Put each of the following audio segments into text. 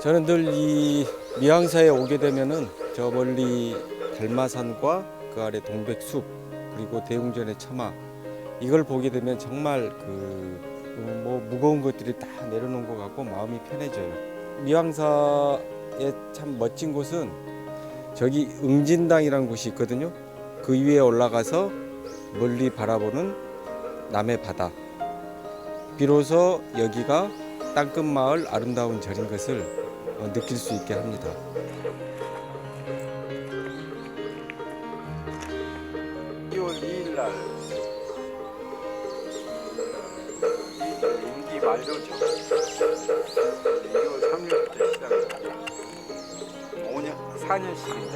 저는 늘 이 미항사에 오게 되면은 저 멀리 달마산과 그 아래 동백숲 그리고 대웅전의 처마 이걸 보게 되면 정말 뭐 무거운 것들이 다 내려놓은 것 같고 마음이 편해져요. 미항사의 참 멋진 곳은 저기 응진당이라는 곳이 있거든요. 그 위에 올라가서 멀리 바라보는 남해 바다. 비로소 여기가 땅끝마을 아름다운 절인 것을 느낄 수 있게 합니다. 2월 2일 날 임기 만료죠. 2월 3일부터 시작합니다. 4년씩인데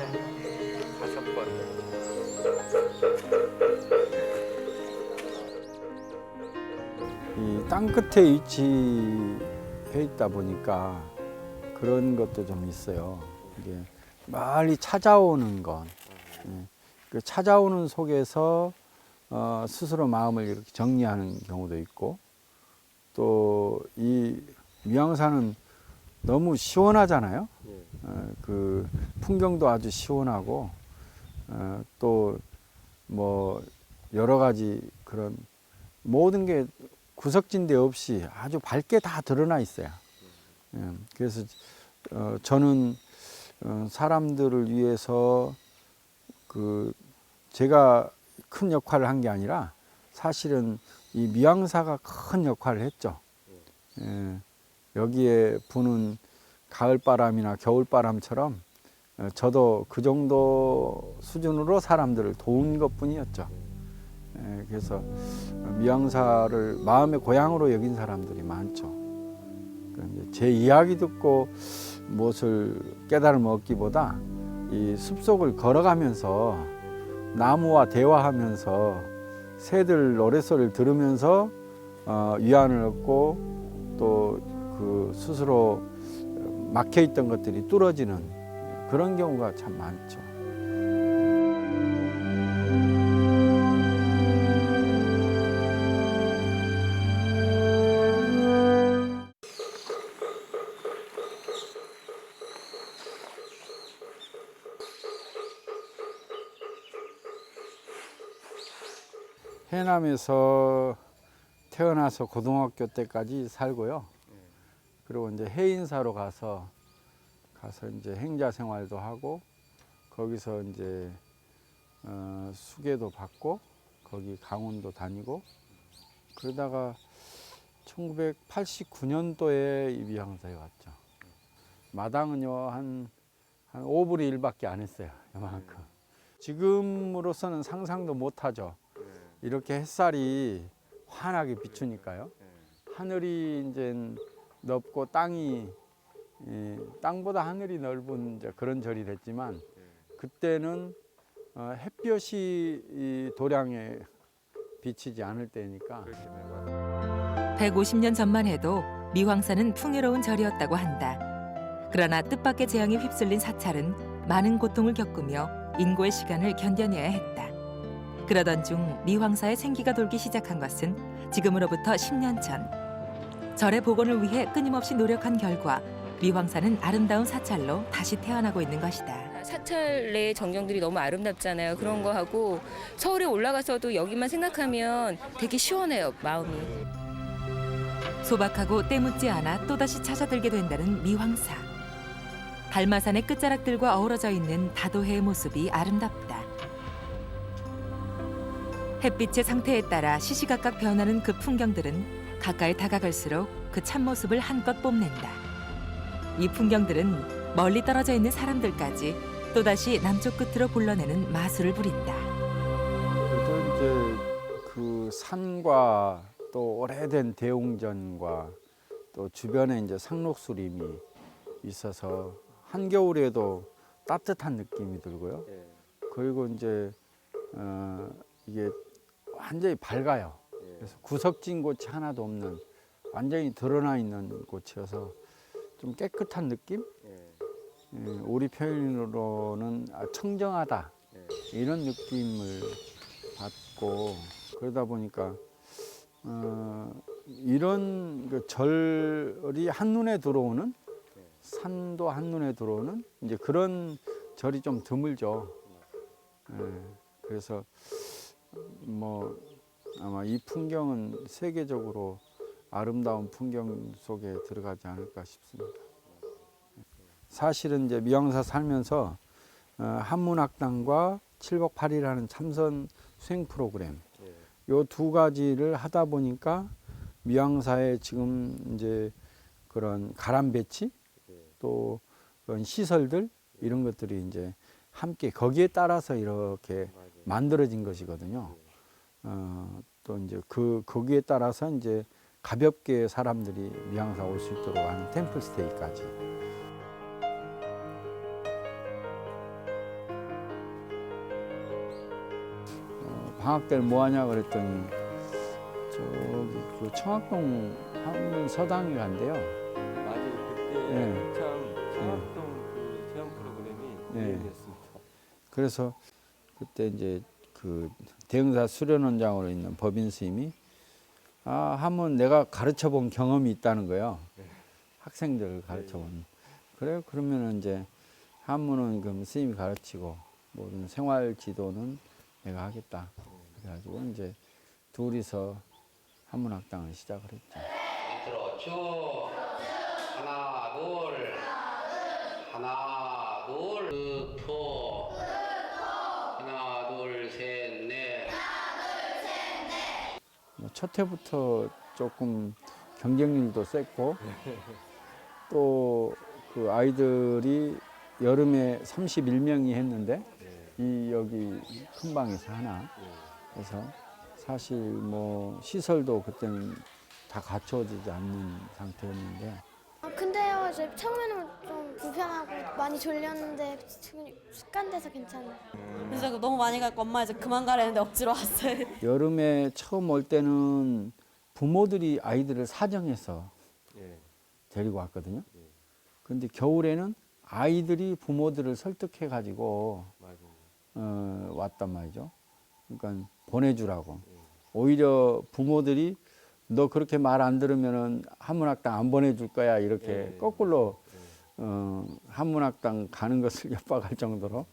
5번. 이 땅끝에 위치해 있다 보니까 그런 것도 좀 있어요. 이게 멀리 찾아오는 건, 그 찾아오는 속에서 스스로 마음을 이렇게 정리하는 경우도 있고, 또 이 미항산은 너무 시원하잖아요. 그 풍경도 아주 시원하고, 또 뭐 여러 가지 그런 모든 게 구석진데 없이 아주 밝게 다 드러나 있어요. 그래서 저는 사람들을 위해서 제가 큰 역할을 한 게 아니라 사실은 이 미항사가 큰 역할을 했죠. 여기에 부는 가을바람이나 겨울바람처럼 저도 그 정도 수준으로 사람들을 도운 것뿐이었죠. 그래서 미항사를 마음의 고향으로 여긴 사람들이 많죠. 제 이야기 듣고 무엇을 깨달음을 얻기보다 이 숲속을 걸어가면서 나무와 대화하면서 새들 노랫소리를 들으면서 위안을 얻고 또 그 스스로 막혀있던 것들이 뚫어지는 그런 경우가 참 많죠. 해남에서 태어나서 고등학교 때까지 살고요. 그리고 이제 해인사로 가서 이제 행자 생활도 하고 거기서 이제 수계도 받고 거기 강원도 다니고 그러다가 1989년도에 이 미항사에 왔죠. 마당은요 한 5분의 1밖에 안 했어요. 이만큼. 지금으로서는 상상도 못하죠. 이렇게 햇살이 환하게 비추니까요. 하늘이 이제 넓고 땅보다 하늘이 넓은 이제 그런 절이 됐지만 그때는 햇볕이 이 도량에 비치지 않을 때니까. 150년 전만 해도 미황사는 풍요로운 절이었다고 한다. 그러나 뜻밖의 재앙에 휩쓸린 사찰은 많은 고통을 겪으며 인고의 시간을 견뎌내야 했다. 그러던 중 미황사의 생기가 돌기 시작한 것은 지금으로부터 10년 전. 절의 복원을 위해 끊임없이 노력한 결과 미황사는 아름다운 사찰로 다시 태어나고 있는 것이다. 사찰 내 전경들이 너무 아름답잖아요. 그런 거 하고 서울에 올라가서도 여기만 생각하면 되게 시원해요, 마음이. 소박하고 때묻지 않아 또다시 찾아들게 된다는 미황사. 달마산의 끝자락들과 어우러져 있는 다도해의 모습이 아름답다. 햇빛의 상태에 따라 시시각각 변하는 그 풍경들은 가까이 다가갈수록 그 참모습을 한껏 뽐낸다. 이 풍경들은 멀리 떨어져 있는 사람들까지 또다시 남쪽 끝으로 불러내는 마술을 부린다. 그래서 이제 그 산과 또 오래된 대웅전과 또 주변에 이제 상록수림이 있어서 한겨울에도 따뜻한 느낌이 들고요. 그리고 이제 이게 완전히 밝아요. 그래서 구석진 곳이 하나도 없는 완전히 드러나 있는 꽃이어서 좀 깨끗한 느낌? 우리 표현으로는 청정하다 이런 느낌을 받고, 그러다 보니까 이런 그 절이 한눈에 들어오는, 산도 한눈에 들어오는 이제 그런 절이 좀 드물죠. 그래서 뭐 아마 이 풍경은 세계적으로 아름다운 풍경 속에 들어가지 않을까 싶습니다. 사실은 이제 미왕사 살면서 한문학당과 7박 8일하는 참선 수행 프로그램 요 두 가지를 하다 보니까 미왕사에 지금 이제 그런 가람 배치 또 그런 시설들 이런 것들이 이제 함께 거기에 따라서 이렇게 만들어진 것이거든요. 또 이제 거기에 따라서 이제 가볍게 사람들이 미왕사 올 수 있도록 하는 템플 스테이까지. 방학 때 뭐 하냐 그랬더니 저기 그 청학동 한문 서당에 간대요. 맞아요. 그때 네. 한참 청학동 그 체험 프로그램이 네. 유행이었습니다. 그래서 그때 이제 그 대흥사 수련원장으로 있는 법인 스님이 한번 내가 가르쳐 본 경험이 있다는 거예요. 학생들을 가르쳐 본. 그래요? 그러면은 이제 한문은 그럼 스님이 가르치고 모든 생활 지도는 내가 하겠다. 그래가지고 이제 둘이서 한문학당을 시작을 했죠. 밑으로 쭉 하나 둘 하나 둘 푸 하나 둘 셋 넷. 첫 해부터 조금 경쟁률도 셌고 또 그 아이들이 여름에 31명이 했는데 이 여기 큰 방에서 하나. 그래서 사실 뭐 시설도 그때는 다 갖춰지지 않는 상태였는데. 근데요, 이제 처음에는 좀 불편하고 많이 졸렸는데 지금 습관돼서 괜찮아요. 그래서 너무 많이 가고 엄마 이제 그만 가라는데 억지로 왔어요. 여름에 처음 올 때는 부모들이 아이들을 사정해서 데리고 왔거든요. 근데 겨울에는 아이들이 부모들을 설득해 가지고 왔단 말이죠. 그러니까 보내주라고. 오히려 부모들이 너 그렇게 말 안 들으면은 한문학당 안 보내줄 거야 이렇게 거꾸로 한문학당 가는 것을 협박할 정도로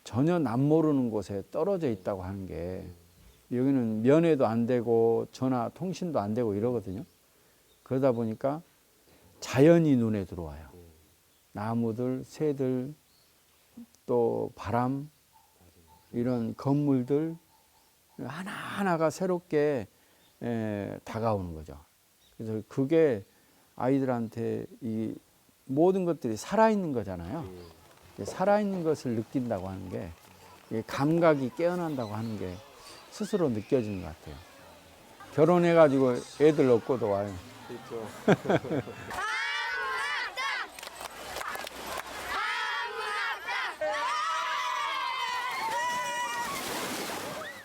전혀 남모르는 곳에 떨어져 있다고 하는 게 여기는 면회도 안 되고 전화 통신도 안 되고 이러거든요. 그러다 보니까 자연이 눈에 들어와요. 나무들, 새들, 또 바람, 이런 건물들 하나하나가 새롭게 다가오는 거죠. 그래서 그게 아이들한테 이 모든 것들이 살아있는 거잖아요. 살아있는 것을 느낀다고 하는 게 이게 감각이 깨어난다고 하는 게 스스로 느껴지는 것 같아요. 결혼해가지고 애들 얻고도 와요. 그렇죠.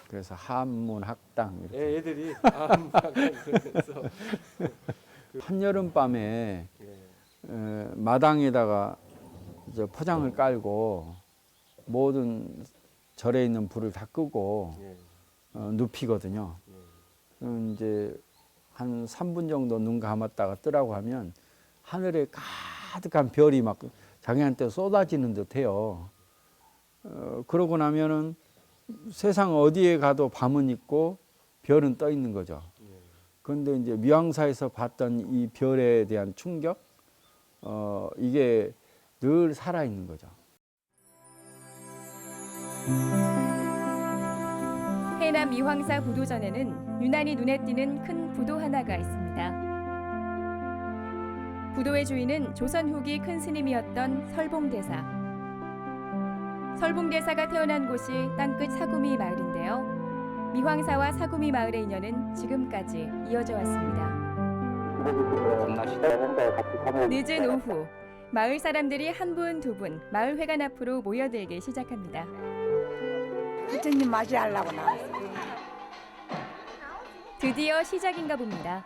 그래서 한문학당 이렇게. 애들이 그래서 한여름 밤에 마당에다가 이제 포장을 깔고 모든 절에 있는 불을 다 끄고 눕히거든요. 그럼 이제 한 3분 정도 눈 감았다가 뜨라고 하면 하늘에 가득한 별이 막 자기한테 쏟아지는 듯해요. 그러고 나면은 세상 어디에 가도 밤은 있고 별은 떠 있는 거죠. 그런데 이제 미왕사에서 봤던 이 별에 대한 충격, 이게 늘 살아 있는 거죠. 해남 미황사 부도전에는 유난히 눈에 띄는 큰 부도 하나가 있습니다. 부도의 주인은 조선 후기 큰 스님이었던 설봉대사. 설봉대사가 태어난 곳이 땅끝 사구미 마을인데요. 미황사와 사구미 마을의 인연은 지금까지 이어져 왔습니다. 늦은 오후, 마을 사람들이 한 분, 두 분 마을 회관 앞으로 모여들기 시작합니다. 부처님 맞이하려고 나왔어요. 드디어 시작인가 봅니다.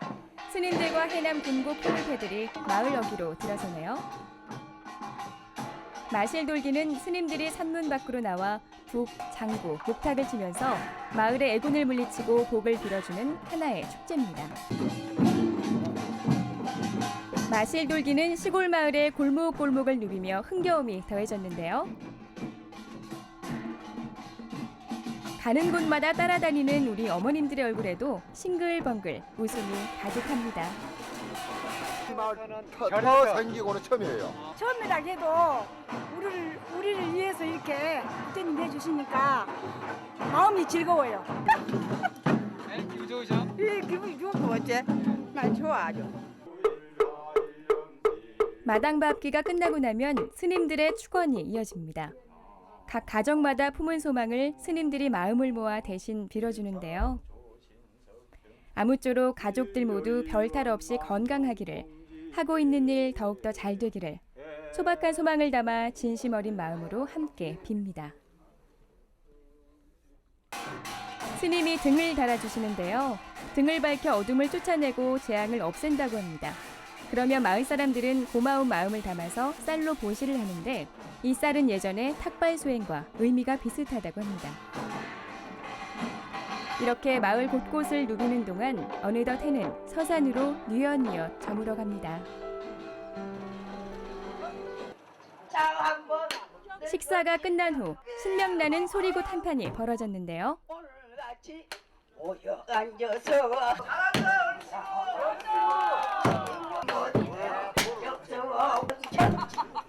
스님들과 해남 군고 포물패들이 마을 어귀로 들어서네요. 마실돌기는 스님들이 산문 밖으로 나와 북, 장구, 목탁을 치면서 마을의 애군을 물리치고 복을 빌어주는 하나의 축제입니다. 마실돌기는 시골 마을의 골목골목을 누비며 흥겨움이 더해졌는데요. 가는 곳마다 따라다니는 우리 어머님들의 얼굴에도 싱글벙글 웃음이 가득합니다. 혀 생기고는 처음이에요. 처음이라 해도 우리를 위해서 이렇게 국대님 해주시니까 마음이 즐거워요. 기분 좋으셔? 예, 기분이 좋고 어째? 난 좋아 아주. 마당밟기가 끝나고 나면 스님들의 축원이 이어집니다. 각 가정마다 품은 소망을 스님들이 마음을 모아 대신 빌어주는데요. 아무쪼록 가족들 모두 별탈 없이 건강하기를, 하고 있는 일 더욱더 잘 되기를 소박한 소망을 담아 진심 어린 마음으로 함께 빕니다. 스님이 등을 달아주시는데요. 등을 밝혀 어둠을 쫓아내고 재앙을 없앤다고 합니다. 그러면 마을 사람들은 고마운 마음을 담아서 쌀로 보시를 하는데 이 쌀은 예전에 탁발 수행과 의미가 비슷하다고 합니다. 이렇게 마을 곳곳을 누비는 동안 어느덧 해는 서산으로 뉘엿뉘엿 저물어 갑니다. 식사가 끝난 후 신명나는 소리굿 한 판이 벌어졌는데요.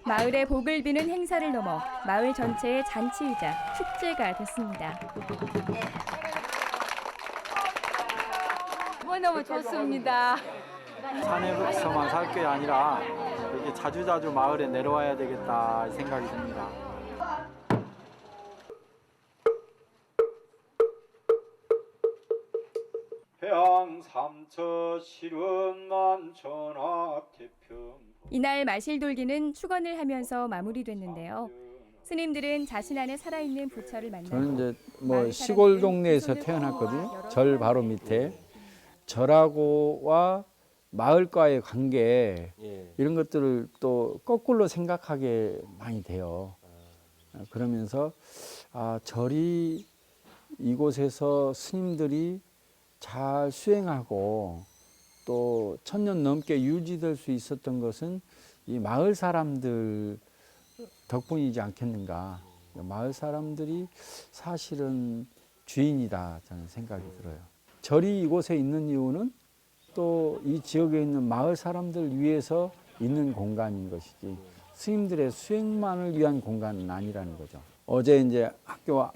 마을의 복을 비는 행사를 넘어 마을 전체의 잔치이자 축제가 됐습니다. 너무 좋습니다. 산에서만 살 게 아니라 이렇게 자주자주 마을에 내려와야 되겠다 생각이 듭니다. 해양삼처 실은만천하 태평. 이날 마실돌기는 축원을 하면서 마무리됐는데요. 스님들은 자신 안에 살아있는 부처를 만나고 저는 이제 뭐 시골 동네에서 태어났거든요. 절 바로 밑에 절하고와 마을과의 관계 이런 것들을 또 거꾸로 생각하게 많이 돼요. 그러면서 절이 이곳에서 스님들이 잘 수행하고 또 1000년 넘게 유지될 수 있었던 것은 이 마을 사람들 덕분이지 않겠는가. 마을 사람들이 사실은 주인이다 저는 생각이 들어요. 절이 이곳에 있는 이유는 또 이 지역에 있는 마을 사람들 위해서 있는 공간인 것이지 스님들의 수행만을 위한 공간은 아니라는 거죠. 어제 이제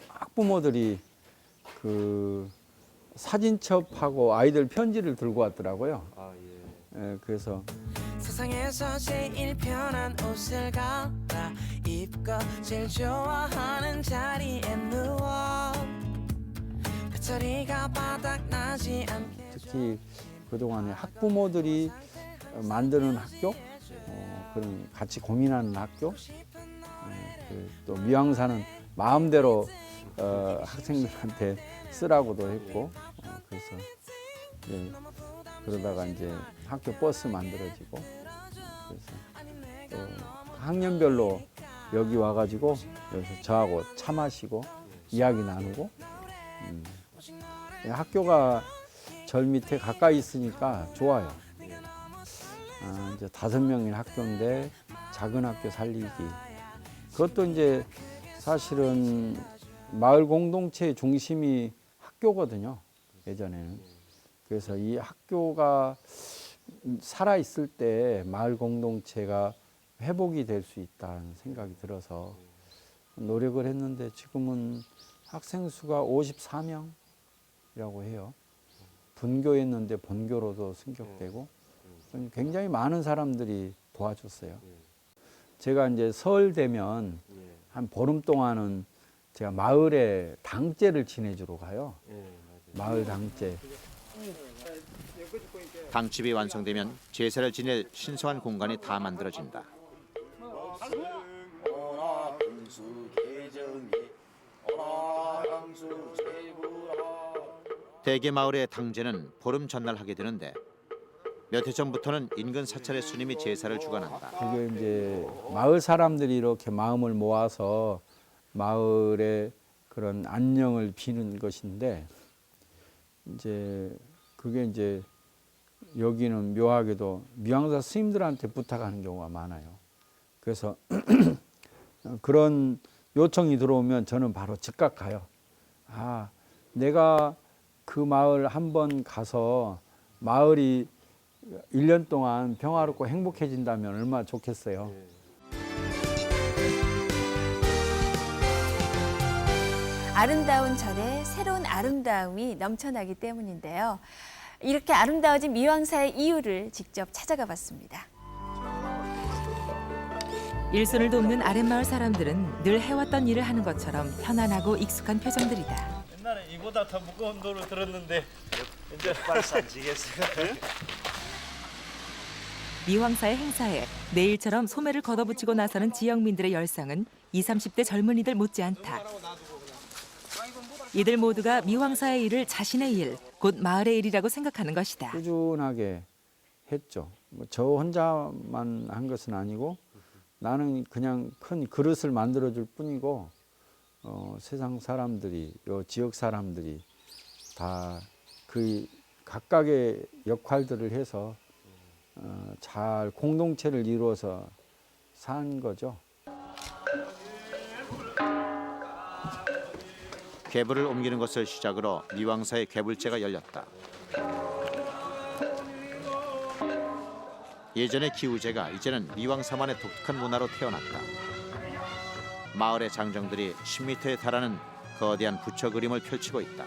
학부모들이 그 사진첩하고 아이들 편지를 들고 왔더라고요. 그래서 세상에서 제일 편한 옷을 갈아입고 제일 좋아하는 자리에 누워 배터리가 바닥나지 않게 특히 그동안에 학부모들이 만드는 학교, 그런 같이 고민하는 학교, 또 미왕사는 마음대로 학생들한테 쓰라고도 했고, 그래서 그러다가 이제 학교 버스 만들어지고, 그래서 또 학년별로 여기 와가지고 여기서 저하고 차 마시고 이야기 나누고, 학교가 절 밑에 가까이 있으니까 좋아요. 이제 5명인 학교인데 작은 학교 살리기. 그것도 이제 사실은 마을 공동체의 중심이 학교거든요. 예전에는. 그래서 이 학교가 살아 있을 때 마을 공동체가 회복이 될 수 있다는 생각이 들어서 노력을 했는데 지금은 학생 수가 54명이라고 해요. 분교했는데 본교로도 승격되고 굉장히 많은 사람들이 도와줬어요. 제가 이제 설 되면 한 보름 동안은 제가 마을에 당제를 지내주러 가요. 마을 당제. 당집이 완성되면 제사를 지낼 신성한 공간이 다 만들어진다. 대개 마을의 당제는 보름 전날 하게 되는데 몇 해 전부터는 인근 사찰의 스님이 제사를 주관한다. 그게 이제 마을 사람들이 이렇게 마음을 모아서 마을의 그런 안녕을 비는 것인데 이제 그게 이제 여기는 묘하게도 미왕사 스님들한테 부탁하는 경우가 많아요. 그래서 그런 요청이 들어오면 저는 바로 즉각 가요. 아, 내가 그 마을 한번 가서 마을이 1년 동안 평화롭고 행복해진다면 얼마나 좋겠어요. 아름다운 절에 새로운 아름다움이 넘쳐나기 때문인데요. 이렇게 아름다워진 미왕사의 이유를 직접 찾아가 봤습니다. 일손을 돕는 아랫마을 사람들은 늘 해왔던 일을 하는 것처럼 편안하고 익숙한 표정들이다. 옛날에 이보다 더 무거운 돌을 들었는데 이제 발사 안 지겠어요. 미왕사의 행사에 내일처럼 소매를 걷어붙이고 나서는 지역민들의 열성은 20, 30대 젊은이들 못지않다. 이들 모두가 미왕사의 일을 자신의 일, 곧 마을의 일이라고 생각하는 것이다. 꾸준하게 했죠. 저 혼자만 한 것은 아니고 나는 그냥 큰 그릇을 만들어줄 뿐이고 세상 사람들이, 요 지역 사람들이 다 그 각각의 역할들을 해서 잘 공동체를 이루어서 산 거죠. 궤불을 옮기는 것을 시작으로 미왕사의 궤불제가 열렸다. 예전의 기우제가 이제는 미왕사만의 독특한 문화로 태어났다. 마을의 장정들이 10m에 달하는 거대한 부처 그림을 펼치고 있다.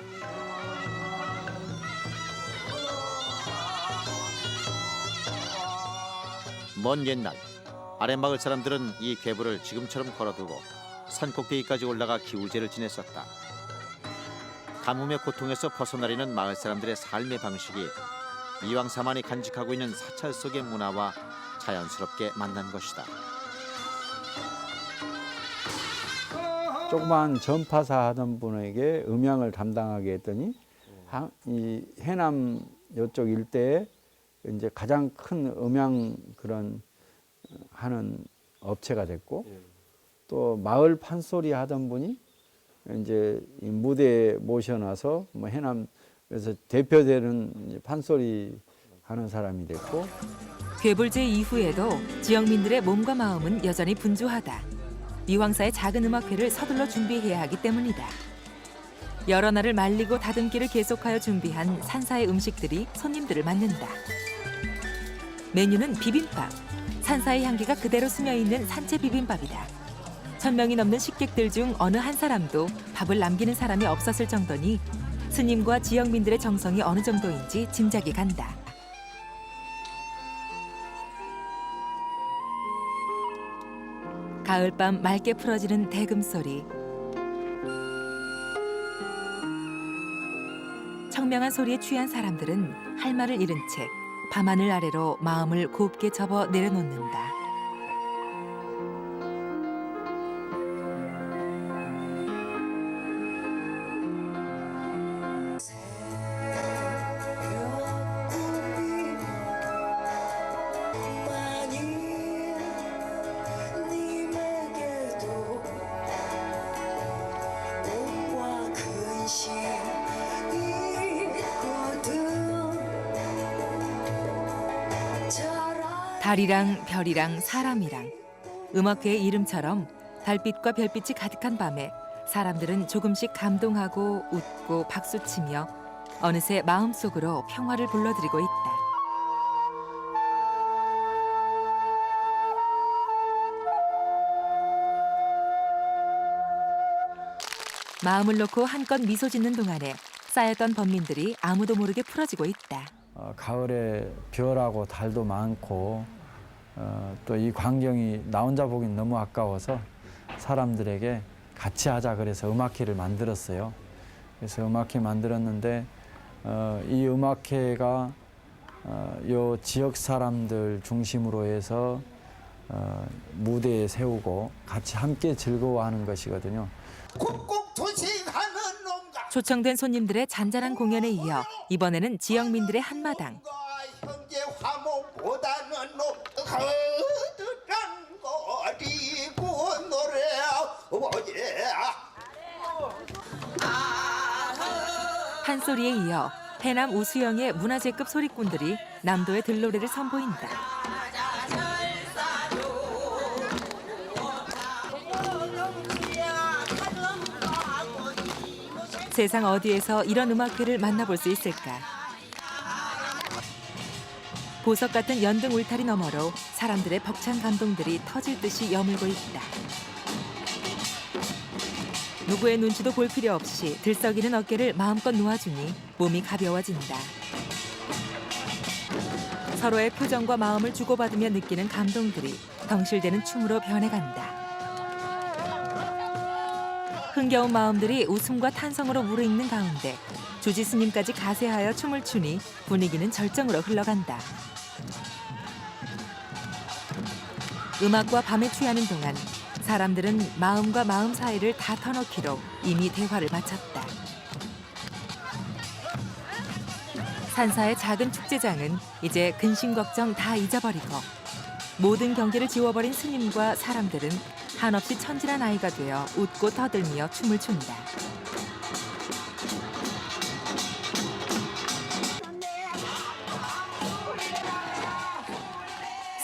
먼 옛날 아랫마을 사람들은 이 궤불을 지금처럼 걸어두고 산꼭대기까지 올라가 기우제를 지냈었다. 가뭄의 고통에서 벗어나려는 마을 사람들의 삶의 방식이 미왕사만이 간직하고 있는 사찰 속의 문화와 자연스럽게 만난 것이다. 조그만 전파사 하던 분에게 음향을 담당하게 했더니 이 해남 이쪽 일대에 이제 가장 큰 음향 그런 하는 업체가 됐고 또 마을 판소리 하던 분이 이제 이 무대에 모셔놔서 뭐 해남에서 대표되는 판소리 하는 사람이 됐고 궤불제 이후에도 지역민들의 몸과 마음은 여전히 분주하다. 미왕사의 작은 음악회를 서둘러 준비해야 하기 때문이다. 여러 날을 말리고 다듬기를 계속하여 준비한 산사의 음식들이 손님들을 맞는다. 메뉴는 비빔밥. 산사의 향기가 그대로 스며있는 산채 비빔밥이다. 1000명이 넘는 식객들 중 어느 한 사람도 밥을 남기는 사람이 없었을 정도니 스님과 지역민들의 정성이 어느 정도인지 짐작이 간다. 가을밤 맑게 풀어지는 대금 소리. 청명한 소리에 취한 사람들은 할 말을 잃은 채 밤하늘 아래로 마음을 곱게 접어 내려놓는다. 달이랑 별이랑 사람이랑 음악회의 이름처럼 달빛과 별빛이 가득한 밤에 사람들은 조금씩 감동하고 웃고 박수치며 어느새 마음속으로 평화를 불러들이고 있다. 마음을 놓고 한껏 미소 짓는 동안에 쌓였던 번민들이 아무도 모르게 풀어지고 있다. 가을에 별하고 달도 많고 또 이 광경이 나 혼자 보긴 너무 아까워서 사람들에게 같이 하자 그래서 음악회를 만들었어요. 그래서 음악회 만들었는데 이 음악회가 요 지역 사람들 중심으로 해서 무대에 세우고 같이 함께 즐거워하는 것이거든요. 초청된 손님들의 잔잔한 공연에 이어 이번에는 지역민들의 한마당. 성제 화목보다는 거들한 거리고 노래보지. 한 소리에 이어 해남 우수영의 문화재급 소리꾼들이 남도의 들노래를 선보인다. 세상 어디에서 이런 음악회를 만나볼 수 있을까? 보석 같은 연등 울타리 너머로 사람들의 벅찬 감동들이 터질 듯이 여물고 있다. 누구의 눈치도 볼 필요 없이 들썩이는 어깨를 마음껏 놓아주니 몸이 가벼워진다. 서로의 표정과 마음을 주고받으며 느끼는 감동들이 덩실대는 춤으로 변해간다. 흥겨운 마음들이 웃음과 탄성으로 무르익는 가운데 주지 스님까지 가세하여 춤을 추니 분위기는 절정으로 흘러간다. 음악과 밤에 취하는 동안 사람들은 마음과 마음 사이를 다 터놓기로 이미 대화를 마쳤다. 산사의 작은 축제장은 이제 근심 걱정 다 잊어버리고 모든 경계를 지워버린 스님과 사람들은 한없이 천진한 아이가 되어 웃고 떠들며 춤을 춘다.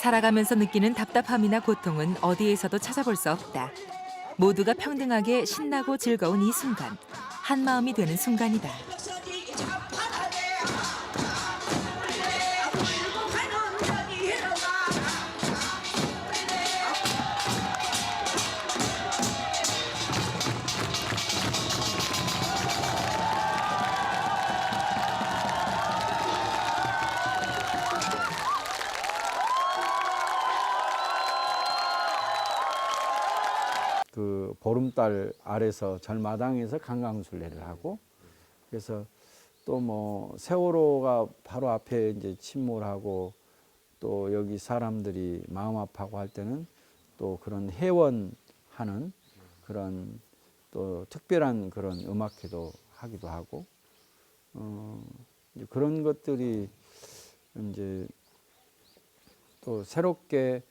살아가면서 느끼는 답답함이나 고통은 어디에서도 찾아볼 수 없다. 모두가 평등하게 신나고 즐거운 이 순간, 한 마음이 되는 순간이다. 그 보름달 아래서 절마당에서 강강술래를 하고, 그래서 또 뭐 세월호가 바로 앞에 이제 침몰하고 또 여기 사람들이 마음 아파하고 할 때는 또 그런 회원하는 그런 또 특별한 그런 음악회도 하기도 하고, 이제 그런 것들이 이제 또 새롭게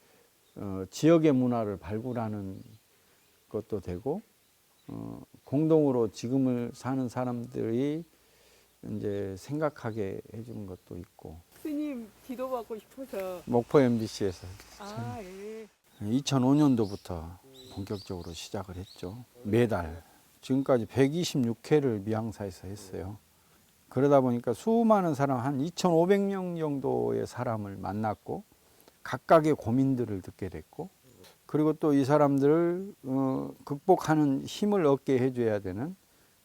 지역의 문화를 발굴하는 것도 되고, 공동으로 지금을 사는 사람들이 이제 생각하게 해주는 것도 있고. 스님 기도받고 싶어서. 목포 MBC에서 아, 예. 2005년도부터 본격적으로 시작을 했죠. 매달 지금까지 126회를 미항사에서 했어요. 그러다 보니까 수많은 사람, 한 2,500명 정도의 사람을 만났고 각각의 고민들을 듣게 됐고, 그리고 또 이 사람들을 극복하는 힘을 얻게 해줘야 되는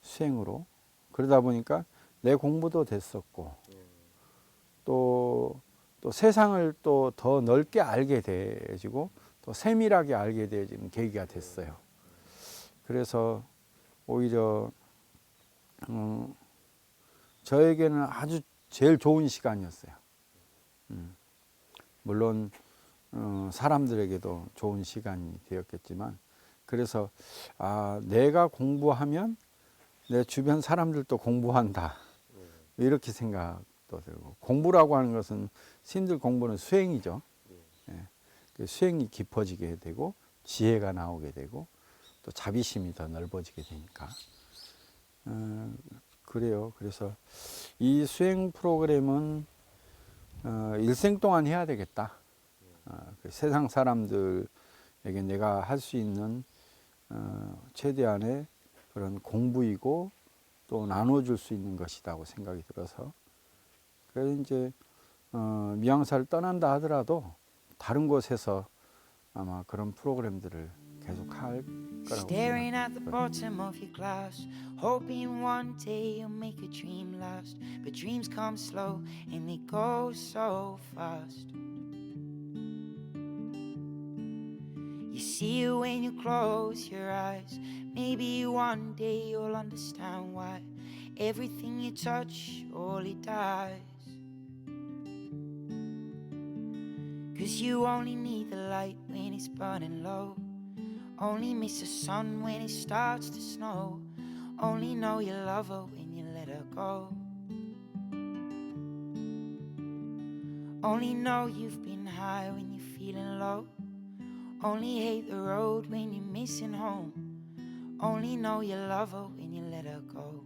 수행으로, 그러다 보니까 내 공부도 됐었고 또 세상을 또 더 넓게 알게 되어지고 또 세밀하게 알게 되어지는 계기가 됐어요. 그래서 오히려 저에게는 아주 제일 좋은 시간이었어요. 물론 사람들에게도 좋은 시간이 되었겠지만, 그래서 내가 공부하면 내 주변 사람들도 공부한다, 이렇게 생각도 들고, 공부라고 하는 것은 스님들 공부는 수행이죠. 그 수행이 깊어지게 되고 지혜가 나오게 되고 또 자비심이 더 넓어지게 되니까 그래요. 그래서 이 수행 프로그램은 일생 동안 해야 되겠다. 세상 사람들에게 내가 할 수 있는 최대한의 그런 공부이고 또 나눠줄 수 있는 것이라고 생각이 들어서, 그래서 이제 미항사를 떠난다 하더라도 다른 곳에서 아마 그런 프로그램들을 계속 할 거라고 Staring at the 생각합니다. bottom of your glass, hoping one day you'll make a dream last. But dreams come slow and they go so fast. You see it when you close your eyes. Maybe one day you'll understand why everything you touch only dies. 'Cause you only need the light when it's burning low. Only miss the sun when it starts to snow. Only know you love her when you let her go. Only know you've been high when you're feeling low. Only hate the road when you're missing home. Only know you love her when you let her go.